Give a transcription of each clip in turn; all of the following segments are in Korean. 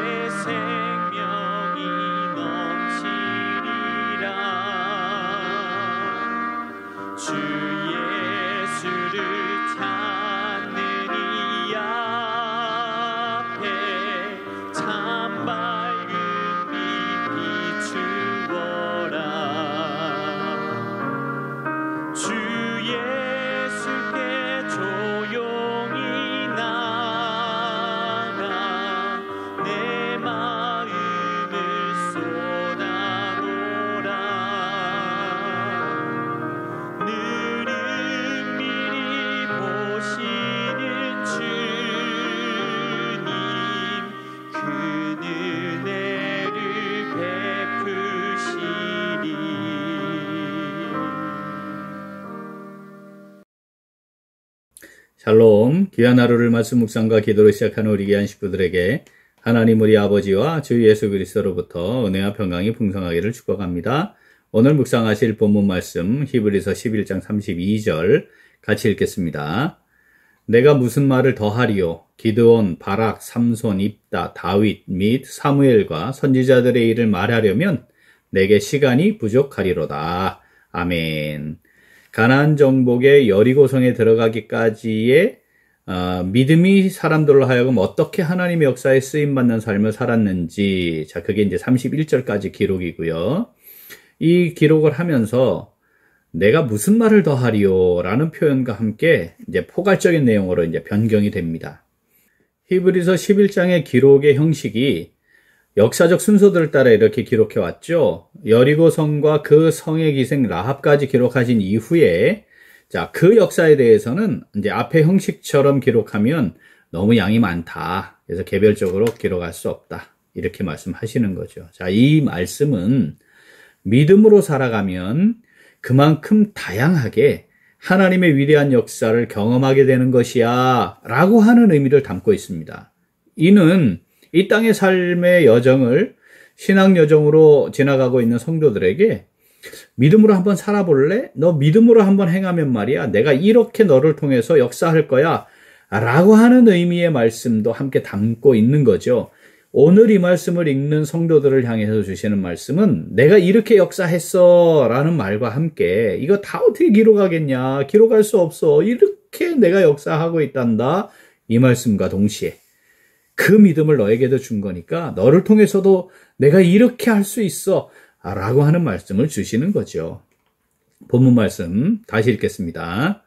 내 생명이 넘치리라. 주 예수를 찾는 이 앞에 참 밝은 빛 비추어라. 주 예수께 조용히 나가 내 마음을 쏟아놓으라. 늘 은밀히 보시는 주님, 그 은혜를 베푸시리. 샬롬, 귀한 하루를 말씀 묵상과 기도로 시작하는 우리 귀한 식구들에게 하나님 우리 아버지와 주 예수 그리스도로부터 은혜와 평강이 풍성하기를 축복합니다. 오늘 묵상하실 본문 말씀 히브리서 11장 32절 같이 읽겠습니다. 내가 무슨 말을 더하리요? 기드온, 바락, 삼손, 입다, 다윗 및 사무엘과 선지자들의 일을 말하려면 내게 시간이 부족하리로다. 아멘. 가나안 정복의 여리고성에 들어가기까지의 믿음이 사람들로 하여금 어떻게 하나님의 역사에 쓰임받는 삶을 살았는지, 자, 그게 이제 31절까지 기록이고요. 이 기록을 하면서 내가 무슨 말을 더하리요? 라는 표현과 함께 이제 포괄적인 내용으로 이제 변경이 됩니다. 히브리서 11장의 기록의 형식이 역사적 순서들을 따라 이렇게 기록해 왔죠. 여리고성과 그 성의 기생 라합까지 기록하신 이후에, 자, 그 역사에 대해서는 이제 앞의 형식처럼 기록하면 너무 양이 많다. 그래서 개별적으로 기록할 수 없다. 이렇게 말씀하시는 거죠. 자, 이 말씀은 믿음으로 살아가면 그만큼 다양하게 하나님의 위대한 역사를 경험하게 되는 것이야 라고 하는 의미를 담고 있습니다. 이는 이 땅의 삶의 여정을 신앙 여정으로 지나가고 있는 성도들에게 믿음으로 한번 살아볼래? 너 믿음으로 한번 행하면 말이야, 내가 이렇게 너를 통해서 역사할 거야 라고 하는 의미의 말씀도 함께 담고 있는 거죠. 오늘 이 말씀을 읽는 성도들을 향해서 주시는 말씀은 내가 이렇게 역사했어 라는 말과 함께 이거 다 어떻게 기록하겠냐, 기록할 수 없어, 이렇게 내가 역사하고 있단다, 이 말씀과 동시에 그 믿음을 너에게도 준 거니까 너를 통해서도 내가 이렇게 할 수 있어 라고 하는 말씀을 주시는 거죠. 본문 말씀 다시 읽겠습니다.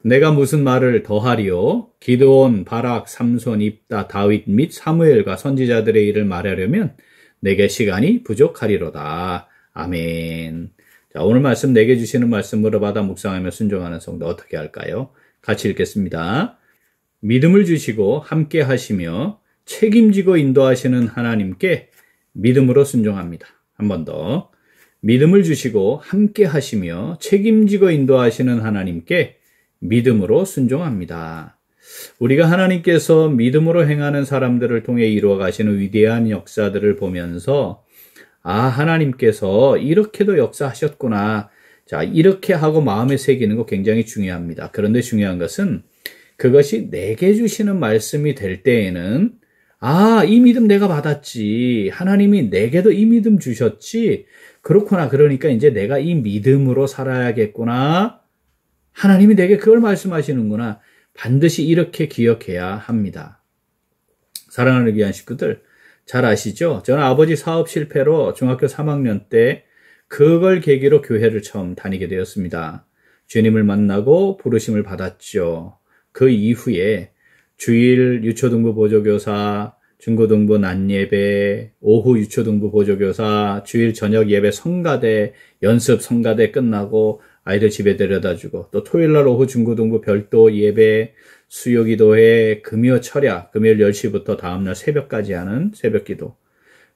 내가 무슨 말을 더하리요? 기드온, 바락, 삼손, 입다, 다윗 및 사무엘과 선지자들의 일을 말하려면 내게 시간이 부족하리로다. 아멘. 자, 오늘 말씀 내게 주시는 말씀으로 받아 묵상하며 순종하는 성도 어떻게 할까요? 같이 읽겠습니다. 믿음을 주시고 함께 하시며 책임지고 인도하시는 하나님께 믿음으로 순종합니다. 한 번 더. 믿음을 주시고 함께 하시며 책임지고 인도하시는 하나님께 믿음으로 순종합니다. 우리가 하나님께서 믿음으로 행하는 사람들을 통해 이루어 가시는 위대한 역사들을 보면서 하나님께서 이렇게도 역사하셨구나. 자, 이렇게 하고 마음에 새기는 거 굉장히 중요합니다. 그런데 중요한 것은 그것이 내게 주시는 말씀이 될 때에는 이 믿음 내가 받았지. 하나님이 내게도 이 믿음 주셨지. 그렇구나. 그러니까 이제 내가 이 믿음으로 살아야겠구나. 하나님이 내게 그걸 말씀하시는구나. 반드시 이렇게 기억해야 합니다. 사랑하는 귀한 식구들, 잘 아시죠? 저는 아버지 사업 실패로 중학교 3학년 때 그걸 계기로 교회를 처음 다니게 되었습니다. 주님을 만나고 부르심을 받았죠. 그 이후에 주일 유초등부 보조교사, 중고등부 낮예배, 오후 유초등부 보조교사, 주일 저녁 예배 성가대, 연습 성가대 끝나고 아이들 집에 데려다주고, 또 토요일날 오후 중고등부 별도 예배, 수요기도회, 금요 철야, 금요일 10시부터 다음날 새벽까지 하는 새벽기도,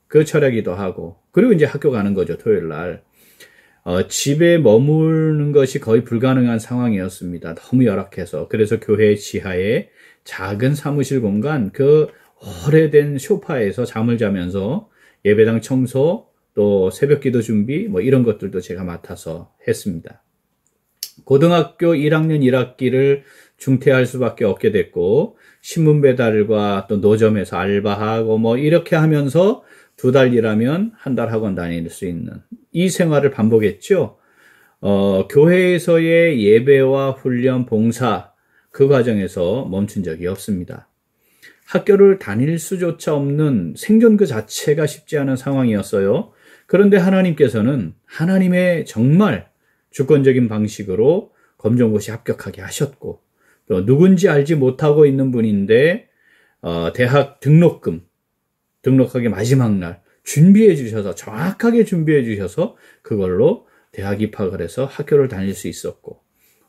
그 철야기도 하고, 그리고 이제 학교 가는 거죠, 토요일날. 집에 머무는 것이 거의 불가능한 상황이었습니다. 너무 열악해서. 그래서 교회 지하에 작은 사무실 공간, 그 오래된 소파에서 잠을 자면서 예배당 청소, 또 새벽기도 준비, 이런 것들도 제가 맡아서 했습니다. 고등학교 1학년 1학기를 중퇴할 수밖에 없게 됐고, 신문 배달과 또 노점에서 알바하고 뭐 이렇게 하면서 2달 일하면 1달 학원 다닐 수 있는 이 생활을 반복했죠. 교회에서의 예배와 훈련, 봉사 그 과정에서 멈춘 적이 없습니다. 학교를 다닐 수조차 없는 생존 그 자체가 쉽지 않은 상황이었어요. 그런데 하나님께서는 하나님의 정말 주권적인 방식으로 검정고시 합격하게 하셨고 또 누군지 알지 못하고 있는 분인데 대학 등록하기 마지막 날 준비해 주셔서 정확하게 준비해 주셔서 그걸로 대학 입학을 해서 학교를 다닐 수 있었고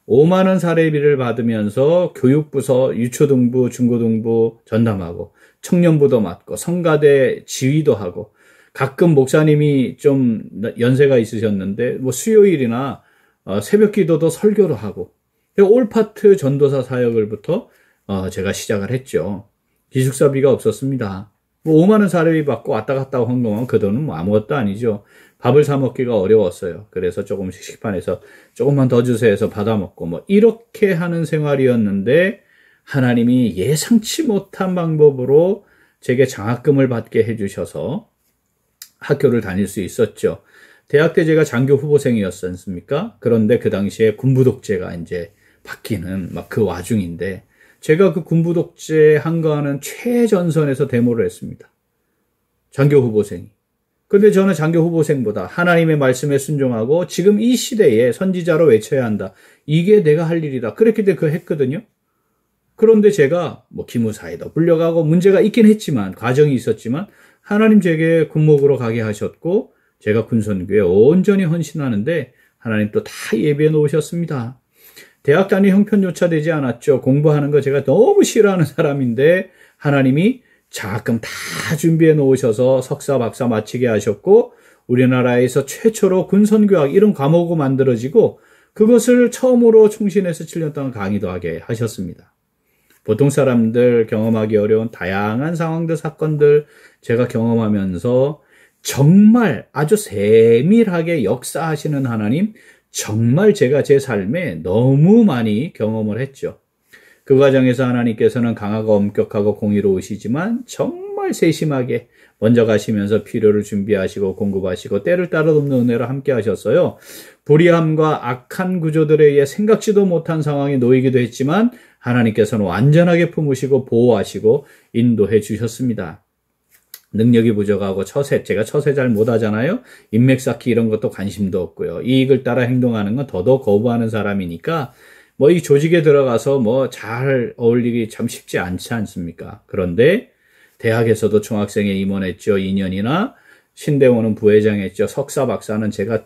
5만 원 사례비를 받으면서 교육부서 유초등부, 중고등부 전담하고 청년부도 맡고 성가대 지휘도 하고 가끔 목사님이 좀 연세가 있으셨는데 뭐 수요일이나 새벽 기도도 설교도 하고 올파트 전도사 사역을부터 제가 시작을 했죠. 기숙사비가 없었습니다. 뭐 5만 원 사례비 받고 왔다 갔다 한 거면 그 돈은 뭐 아무것도 아니죠. 밥을 사 먹기가 어려웠어요. 그래서 조금씩 식판에서 조금만 더 주세요 해서 받아 먹고 뭐 이렇게 하는 생활이었는데 하나님이 예상치 못한 방법으로 제게 장학금을 받게 해주셔서 학교를 다닐 수 있었죠. 대학 때 제가 장교 후보생이었지 않습니까? 그런데 그 당시에 군부 독재가 이제 바뀌는 막 그 와중인데 제가 그 군부 독재 한가하는 최전선에서 데모를 했습니다. 장교 후보생이. 근데 저는 장교 후보생보다 하나님의 말씀에 순종하고 지금 이 시대에 선지자로 외쳐야 한다. 이게 내가 할 일이다. 그렇게 그 했거든요. 그런데 제가 뭐 기무사에도 불려가고 문제가 있긴 했지만 과정이 있었지만 하나님 제게 군목으로 가게 하셨고 제가 군선교에 온전히 헌신하는데 하나님 또 다 예비해 놓으셨습니다. 대학 다닐 형편조차 되지 않았죠. 공부하는 거 제가 너무 싫어하는 사람인데 하나님이 장학금 다 준비해 놓으셔서 석사, 박사 마치게 하셨고 우리나라에서 최초로 군선교학 이런 과목이 만들어지고 그것을 처음으로 총신해서 7년 동안 강의도 하게 하셨습니다. 보통 사람들 경험하기 어려운 다양한 상황들, 사건들 제가 경험하면서 정말 아주 세밀하게 역사하시는 하나님, 정말 제가 제 삶에 너무 많이 경험을 했죠. 그 과정에서 하나님께서는 강하고 엄격하고 공의로우시지만 정말 세심하게 먼저 가시면서 필요를 준비하시고 공급하시고 때를 따라 돕는 은혜로 함께 하셨어요. 불의함과 악한 구조들에 의해 생각지도 못한 상황에 놓이기도 했지만 하나님께서는 완전하게 품으시고 보호하시고 인도해 주셨습니다. 능력이 부족하고 제가 처세 잘 못하잖아요. 인맥 쌓기 이런 것도 관심도 없고요. 이익을 따라 행동하는 건 더더욱 거부하는 사람이니까 뭐 이 조직에 들어가서 뭐 잘 어울리기 참 쉽지 않지 않습니까? 그런데 대학에서도 중학생에 임원했죠. 2년이나 신대원은 부회장했죠. 석사 박사는 제가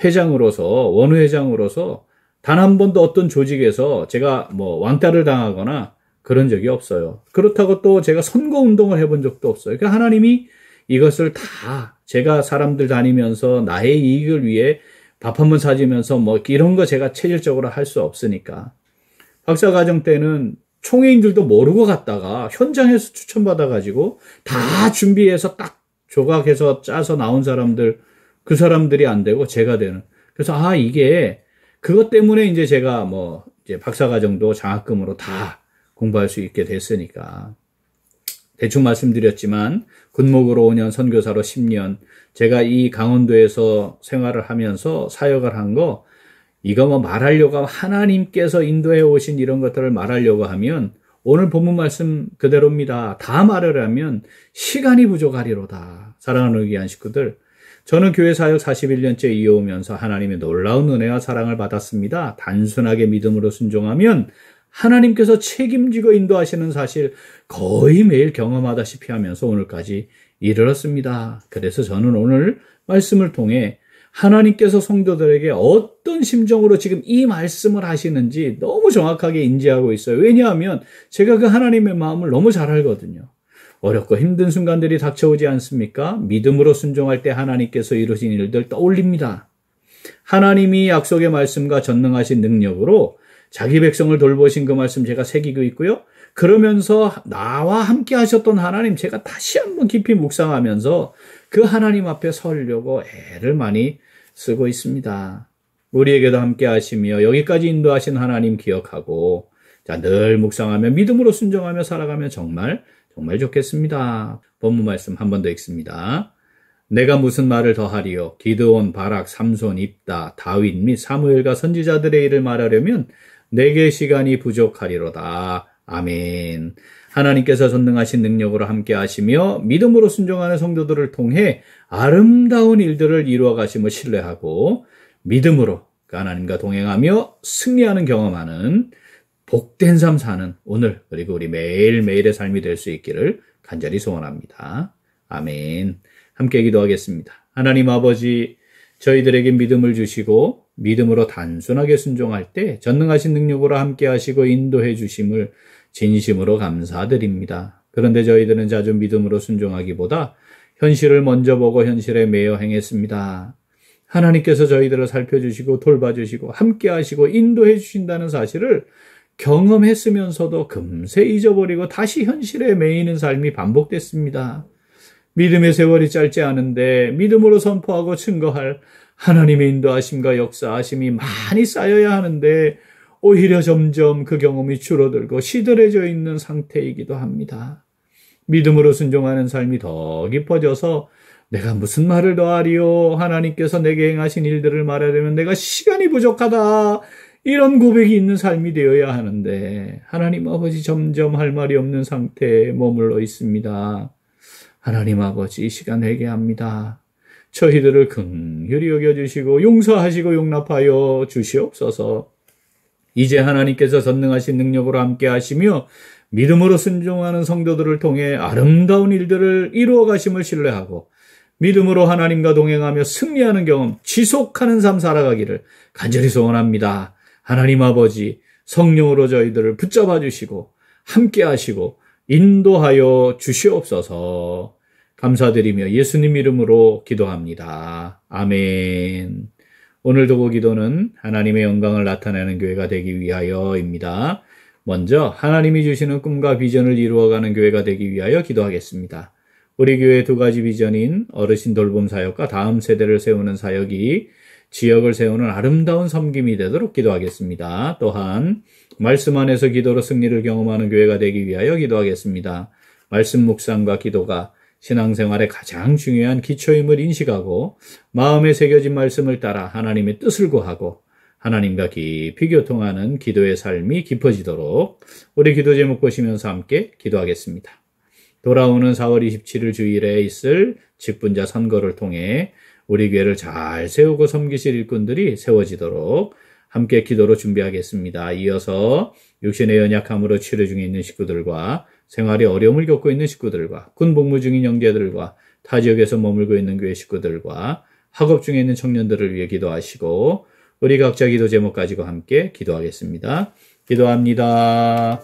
회장으로서 원회장으로서 단 한 번도 어떤 조직에서 제가 뭐 왕따를 당하거나 그런 적이 없어요. 그렇다고 또 제가 선거운동을 해본 적도 없어요. 그러니까 하나님이 이것을 다 제가 사람들 다니면서 나의 이익을 위해 밥 한 번 사주면서 뭐 이런 거 제가 체질적으로 할 수 없으니까. 박사과정 때는 총회인들도 모르고 갔다가 현장에서 추천받아가지고 다 준비해서 딱 조각해서 짜서 나온 사람들, 그 사람들이 안 되고 제가 되는. 그래서 이게 그것 때문에 이제 제가 이제 박사과정도 장학금으로 다 공부할 수 있게 됐으니까. 대충 말씀드렸지만 군목으로 5년, 선교사로 10년, 제가 이 강원도에서 생활을 하면서 사역을 한 거, 이거 말하려고 하나님께서 인도해 오신 이런 것들을 말하려고 하면 오늘 본문 말씀 그대로입니다. 다 말하려면 시간이 부족하리로다. 사랑하는 의기한 식구들, 저는 교회 사역 41년째 이어오면서 하나님의 놀라운 은혜와 사랑을 받았습니다. 단순하게 믿음으로 순종하면 하나님께서 책임지고 인도하시는 사실 거의 매일 경험하다시피 하면서 오늘까지 이르렀습니다. 그래서 저는 오늘 말씀을 통해 하나님께서 성도들에게 어떤 심정으로 지금 이 말씀을 하시는지 너무 정확하게 인지하고 있어요. 왜냐하면 제가 그 하나님의 마음을 너무 잘 알거든요. 어렵고 힘든 순간들이 닥쳐오지 않습니까? 믿음으로 순종할 때 하나님께서 이루신 일들 떠올립니다. 하나님이 약속의 말씀과 전능하신 능력으로 자기 백성을 돌보신 그 말씀 제가 새기고 있고요. 그러면서 나와 함께 하셨던 하나님 제가 다시 한번 깊이 묵상하면서 그 하나님 앞에 서려고 애를 많이 쓰고 있습니다. 우리에게도 함께 하시며 여기까지 인도하신 하나님 기억하고 자, 늘 묵상하며 믿음으로 순종하며 살아가면 정말 좋겠습니다. 본문 말씀 한 번 더 읽습니다. 내가 무슨 말을 더하리요? 기드온, 바락, 삼손, 입다, 다윗 및 사무엘과 선지자들의 일을 말하려면 내게 시간이 부족하리로다. 아멘. 하나님께서 전능하신 능력으로 함께 하시며 믿음으로 순종하는 성도들을 통해 아름다운 일들을 이루어 가심을 신뢰하고 믿음으로 하나님과 동행하며 승리하는 경험하는 복된 삶 사는 오늘 그리고 우리 매일매일의 삶이 될 수 있기를 간절히 소원합니다. 아멘. 함께 기도하겠습니다. 하나님 아버지, 저희들에게 믿음을 주시고 믿음으로 단순하게 순종할 때 전능하신 능력으로 함께 하시고 인도해 주심을 진심으로 감사드립니다. 그런데 저희들은 자주 믿음으로 순종하기보다 현실을 먼저 보고 현실에 매여 행했습니다. 하나님께서 저희들을 살펴주시고 돌봐주시고 함께 하시고 인도해 주신다는 사실을 경험했으면서도 금세 잊어버리고 다시 현실에 매이는 삶이 반복됐습니다. 믿음의 세월이 짧지 않은데 믿음으로 선포하고 증거할 하나님의 인도하심과 역사하심이 많이 쌓여야 하는데 오히려 점점 그 경험이 줄어들고 시들해져 있는 상태이기도 합니다. 믿음으로 순종하는 삶이 더 깊어져서 내가 무슨 말을 더하리요? 하나님께서 내게 행하신 일들을 말하려면 내가 시간이 부족하다. 이런 고백이 있는 삶이 되어야 하는데 하나님 아버지 점점 할 말이 없는 상태에 머물러 있습니다. 하나님 아버지 이 시간 회개합니다. 저희들을 긍휼히 여겨주시고 용서하시고 용납하여 주시옵소서. 이제 하나님께서 전능하신 능력으로 함께 하시며 믿음으로 순종하는 성도들을 통해 아름다운 일들을 이루어 가심을 신뢰하고 믿음으로 하나님과 동행하며 승리하는 경험, 지속하는 삶 살아가기를 간절히 소원합니다. 하나님 아버지, 성령으로 저희들을 붙잡아 주시고 함께 하시고 인도하여 주시옵소서. 감사드리며 예수님 이름으로 기도합니다. 아멘. 오늘도 그 기도는 하나님의 영광을 나타내는 교회가 되기 위하여입니다. 먼저 하나님이 주시는 꿈과 비전을 이루어가는 교회가 되기 위하여 기도하겠습니다. 우리 교회의 두 가지 비전인 어르신 돌봄 사역과 다음 세대를 세우는 사역이 지역을 세우는 아름다운 섬김이 되도록 기도하겠습니다. 또한 말씀 안에서 기도로 승리를 경험하는 교회가 되기 위하여 기도하겠습니다. 말씀 묵상과 기도가 신앙생활의 가장 중요한 기초임을 인식하고 마음에 새겨진 말씀을 따라 하나님의 뜻을 구하고 하나님과 깊이 교통하는 기도의 삶이 깊어지도록 우리 기도 제목 보시면서 함께 기도하겠습니다. 돌아오는 4월 27일 주일에 있을 직분자 선거를 통해 우리 교회를 잘 세우고 섬기실 일꾼들이 세워지도록 함께 기도로 준비하겠습니다. 이어서 육신의 연약함으로 치료 중에 있는 식구들과 생활에 어려움을 겪고 있는 식구들과 군 복무 중인 형제들과 타 지역에서 머물고 있는 교회 식구들과 학업 중에 있는 청년들을 위해 기도하시고 우리 각자 기도 제목 가지고 함께 기도하겠습니다. 기도합니다.